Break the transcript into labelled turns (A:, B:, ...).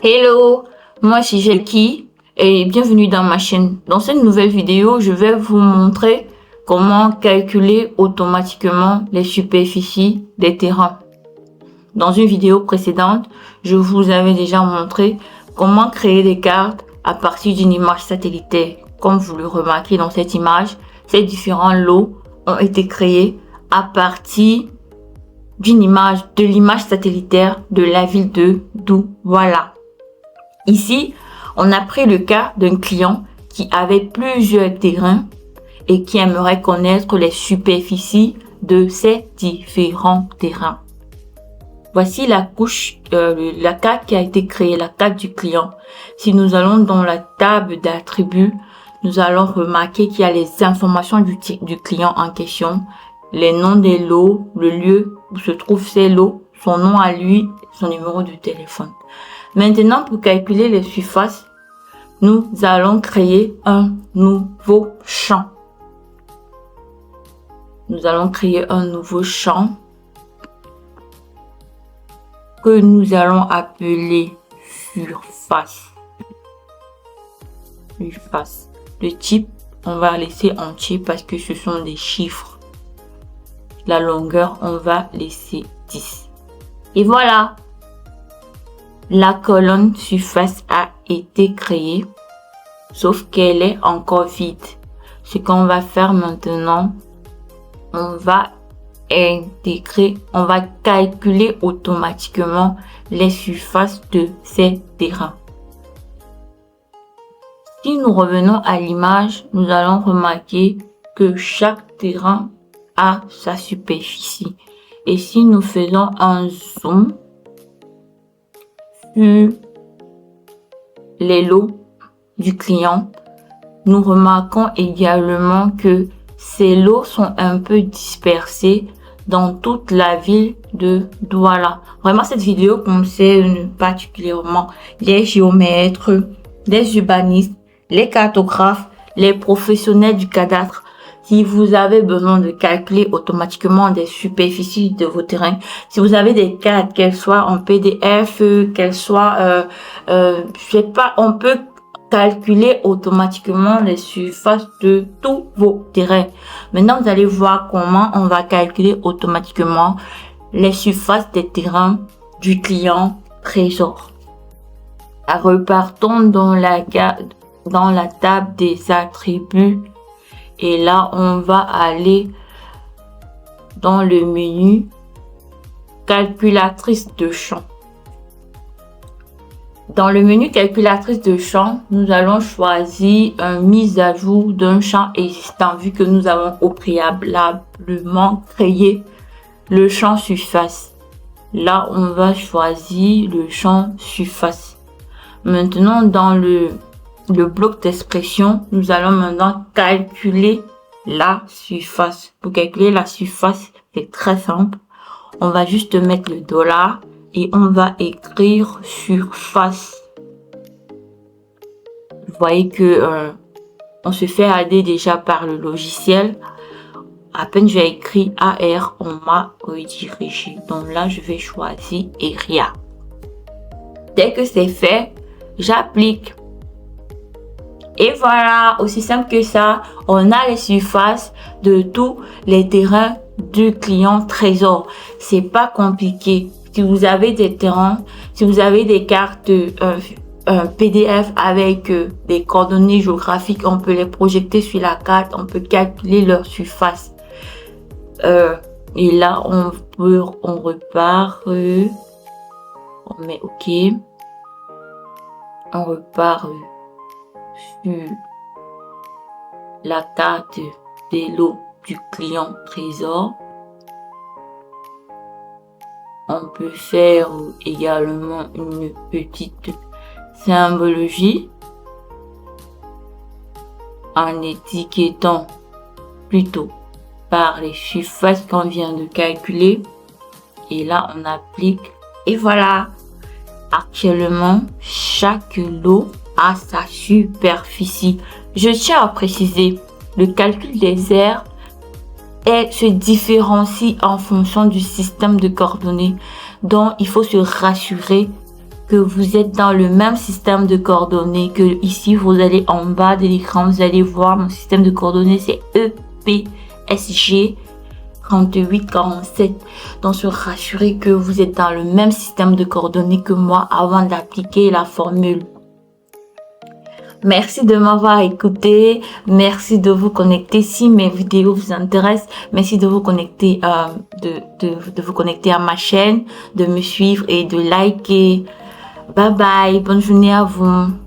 A: Hello, moi c'est Jelki et bienvenue dans ma chaîne. Dans cette nouvelle vidéo, je vais vous montrer comment calculer automatiquement les superficies des terrains. Dans une vidéo précédente, je vous avais déjà montré comment créer des cartes à partir d'une image satellitaire. Comme vous le remarquez dans cette image, ces différents lots ont été créés à partir de l'image satellitaire de la ville de Douala. Ici, on a pris le cas d'un client qui avait plusieurs terrains et qui aimerait connaître les superficies de ces différents terrains. Voici la carte qui a été créée, la carte du client. Si nous allons dans la table d'attributs, nous allons remarquer qu'il y a les informations du client en question, les noms des lots, le lieu où se trouvent ces lots, son nom à lui, son numéro de téléphone. Maintenant, pour calculer les surfaces, nous allons créer un nouveau champ. Nous allons créer un nouveau champ que nous allons appeler surface. Surface. Le type, on va laisser entier parce que ce sont des chiffres. La longueur, on va laisser 10. Et voilà. La colonne surface a été créée, sauf qu'elle est encore vide. Ce qu'on va faire maintenant, on va calculer automatiquement les surfaces de ces terrains. Si nous revenons à l'image, nous allons remarquer que chaque terrain a sa superficie. Et si nous faisons un zoom sur les lots du client, nous remarquons également que ces lots sont un peu dispersés dans toute la ville de Douala. Vraiment, cette vidéo concerne particulièrement les géomètres, les urbanistes, les cartographes, les professionnels du cadastre. Si vous avez besoin de calculer automatiquement des superficies de vos terrains, si vous avez des cartes, qu'elles soient en PDF, qu'elles soient, je sais pas, on peut calculer automatiquement les surfaces de tous vos terrains. Maintenant, vous allez voir comment on va calculer automatiquement les surfaces des terrains du client Trésor. Repartons dans la table des attributs. Et là, on va aller dans le menu calculatrice de champ. Dans le menu calculatrice de champ, nous allons choisir une mise à jour d'un champ existant vu que nous avons au préalablement créé le champ surface. Là, on va choisir le champ surface. Maintenant, dans le bloc d'expression, nous allons maintenant calculer la surface. Pour calculer la surface, c'est très simple. On va juste mettre le dollar et on va écrire surface. Vous voyez que on se fait aider déjà par le logiciel. À peine j'ai écrit AR, on m'a redirigé. Donc là, je vais choisir Area. Dès que c'est fait, j'applique. Et voilà, aussi simple que ça, on a les surfaces de tous les terrains du client Trésor. C'est pas compliqué. Si vous avez des terrains, si vous avez des cartes PDF avec des coordonnées géographiques, on peut les projeter sur la carte, on peut calculer leur surface. Et là, on repart, on met OK. On repart sur la carte des lots du client Trésor. On peut faire également une petite symbologie en étiquetant plutôt par les surfaces qu'on vient de calculer. Et là, on applique. Et voilà. Actuellement, chaque lot a sa superficie. Je tiens à préciser, le calcul des aires se différencie en fonction du système de coordonnées. Donc, il faut se rassurer que vous êtes dans le même système de coordonnées, que ici vous allez en bas de l'écran, vous allez voir mon système de coordonnées, c'est EPSG 3847. Donc se rassurer que vous êtes dans le même système de coordonnées que moi avant d'appliquer la formule. Merci de m'avoir écouté. Merci de vous connecter si mes vidéos vous intéressent. Merci de vous connecter, de vous connecter à ma chaîne, de me suivre et de liker. Bye bye. Bonne journée à vous.